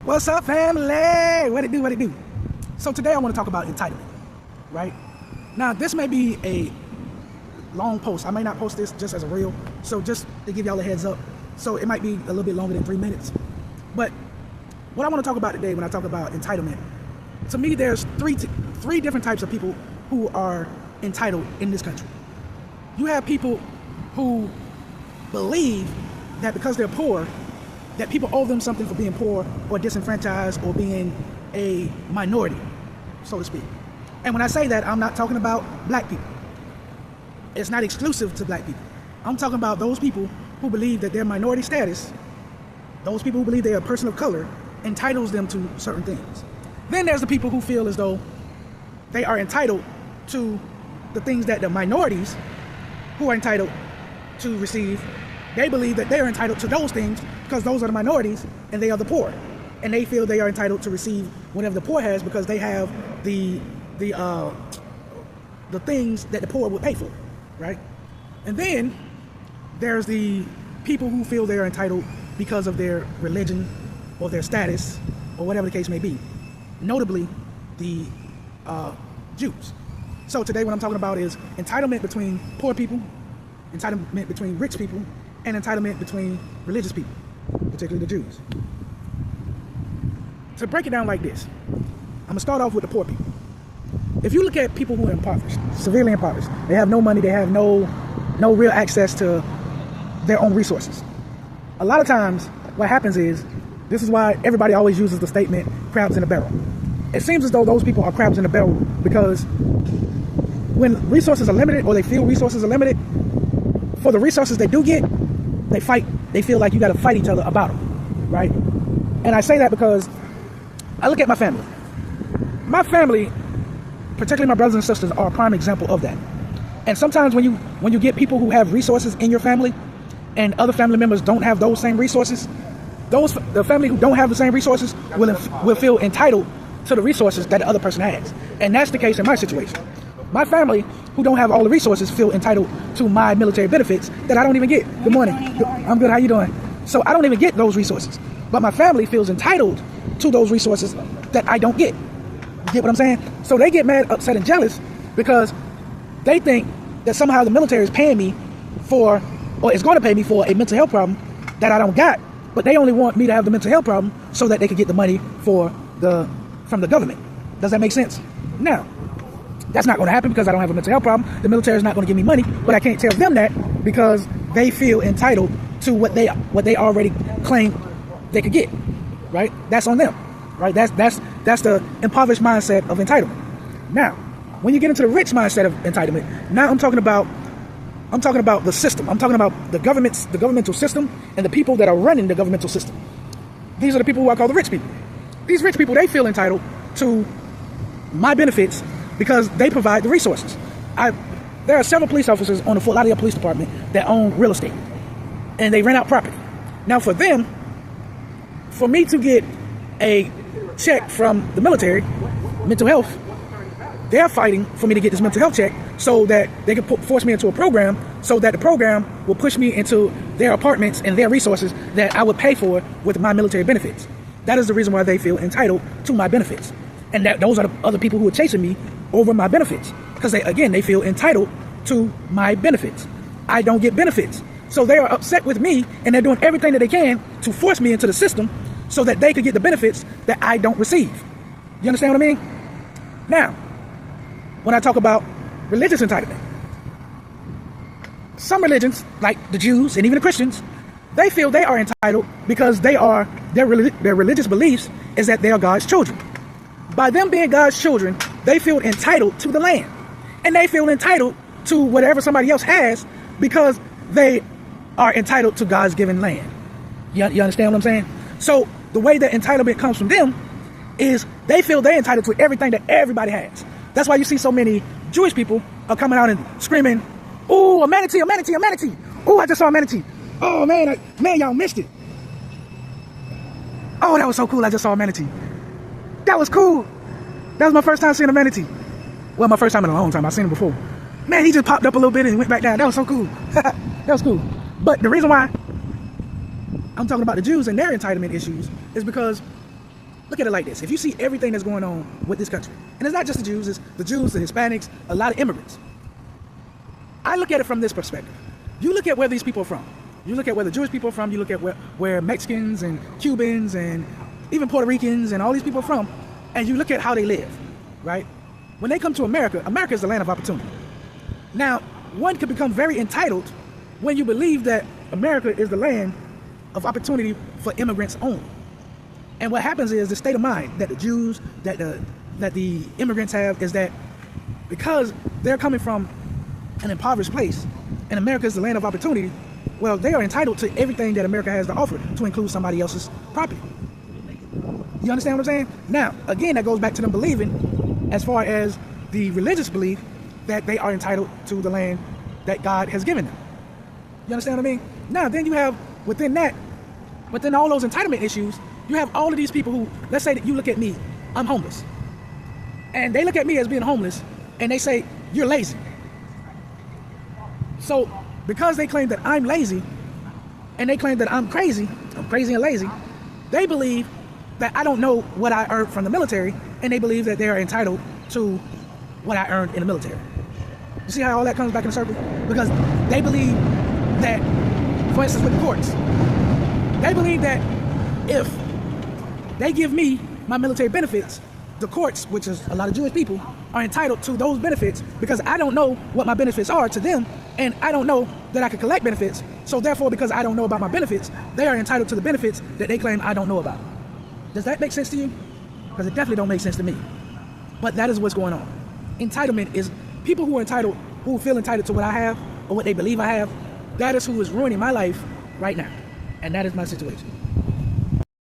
What's up, family? What it do, what it do? So today I want to talk about entitlement, right? Now, this may be a long post. I may not post this just as a reel, so just to give y'all a heads up. So it might be a little bit longer than 3 minutes. But what I want to talk about today when I talk about entitlement, to me there's three different types of people who are entitled in this country. You have people who believe that because they're poor, that people owe them something for being poor or disenfranchised or being a minority, so to speak. And when I say that, I'm not talking about black people. It's not exclusive to black people. I'm talking about those people who believe that their minority status, those people who believe they are a person of color, entitles them to certain things. Then there's the people who feel as though they are entitled to the things that the minorities who are entitled to receive. They believe that they are entitled to those things because those are the minorities and they are the poor. And they feel they are entitled to receive whatever the poor has because they have the things that the poor would pay for, right? And then there's the people who feel they are entitled because of their religion or their status or whatever the case may be. Notably, the Jews. So today what I'm talking about is entitlement between poor people, entitlement between rich people, and entitlement between religious people, particularly the Jews. To break it down like this, I'm gonna start off with the poor people. If you look at people who are impoverished, severely impoverished, they have no money, they have no real access to their own resources. A lot of times what happens is, this is why everybody always uses the statement, crabs in a barrel. It seems as though those people are crabs in a barrel because when resources are limited or they feel resources are limited, for the resources they do get, they fight. They feel like you got to fight each other about them, right? And I say that because I look at my family. My family, particularly my brothers and sisters, are a prime example of that. And sometimes when you get people who have resources in your family and other family members don't have those same resources, the family who don't have the same resources will feel entitled to the resources that the other person has. And that's the case in my situation. My family, who don't have all the resources, feel entitled to my military benefits that I don't even get. Good morning. I'm good. How you doing? So I don't even get those resources. But my family feels entitled to those resources that I don't get. You get what I'm saying? So they get mad, upset, and jealous because they think that somehow the military is paying me for, or is going to pay me for a mental health problem that I don't got. But they only want me to have the mental health problem so that they can get the money from the government. Does that make sense? Now, that's not going to happen because I don't have a mental health problem. The military is not going to give me money, but I can't tell them that because they feel entitled to what they already claim they could get, right? That's on them, right? That's the impoverished mindset of entitlement. Now, when you get into the rich mindset of entitlement, now I'm talking about the system. I'm talking about the governmental system and the people that are running the governmental system. These are the people who I call the rich people. These rich people, they feel entitled to my benefits because they provide the resources. There are several police officers on the Fort Lauderdale Police Department that own real estate, and they rent out property. Now for them, for me to get a check from the military, mental health, they're fighting for me to get this mental health check so that they can force me into a program so that the program will push me into their apartments and their resources that I would pay for with my military benefits. That is the reason why they feel entitled to my benefits. And that those are the other people who are chasing me over my benefits. Because they feel entitled to my benefits. I don't get benefits. So they are upset with me and they're doing everything that they can to force me into the system so that they could get the benefits that I don't receive. You understand what I mean? Now, when I talk about religious entitlement, some religions, like the Jews and even the Christians, they feel they are entitled because their religious beliefs is that they are God's children. By them being God's children, they feel entitled to the land. And they feel entitled to whatever somebody else has because they are entitled to God's given land. You understand what I'm saying? So the way that entitlement comes from them is they feel they're entitled to everything that everybody has. That's why you see so many Jewish people are coming out and screaming, "Oh, a manatee, a manatee, a manatee. Oh, I just saw a manatee. Oh, man, y'all missed it. Oh, that was so cool. I just saw a manatee. That was cool. That was my first time seeing a manatee. Well, my first time in a long time. I've seen him before. Man, he just popped up a little bit and went back down. That was so cool. That was cool. But the reason why I'm talking about the Jews and their entitlement issues is because Look at it like this. If you see everything that's going on with this country, and it's not just the Jews, it's the Jews, the Hispanics, a lot of immigrants. I look at it from this perspective. You look at where these people are from. You look at where the Jewish people are from. You look at where Mexicans and Cubans and even Puerto Ricans and all these people are from, and you look at how they live, right? When they come to America, America is the land of opportunity. Now, one could become very entitled when you believe that America is the land of opportunity for immigrants only. And what happens is the state of mind that the Jews, that the immigrants have is that because they're coming from an impoverished place and America is the land of opportunity, well, they are entitled to everything that America has to offer, to include somebody else's property. You understand what I'm saying? Now, again, that goes back to them believing, as far as the religious belief, that they are entitled to the land that God has given them. You understand what I mean? Now, then you have, within all those entitlement issues, you have all of these people who, let's say that you look at me, I'm homeless. And they look at me as being homeless, and they say, you're lazy. So, because they claim that I'm lazy, and they claim that I'm crazy and lazy, they believe that I don't know what I earned from the military, and they believe that they are entitled to what I earned in the military. You see how all that comes back in a circle? Because they believe that, for instance, with the courts, they believe that if they give me my military benefits, the courts, which is a lot of Jewish people, are entitled to those benefits because I don't know what my benefits are to them, and I don't know that I can collect benefits. So therefore, because I don't know about my benefits, they are entitled to the benefits that they claim I don't know about. Does that make sense to you? Because it definitely don't make sense to me. But that is what's going on. Entitlement is people who are entitled, who feel entitled to what I have or what they believe I have. That is who is ruining my life right now. And that is my situation.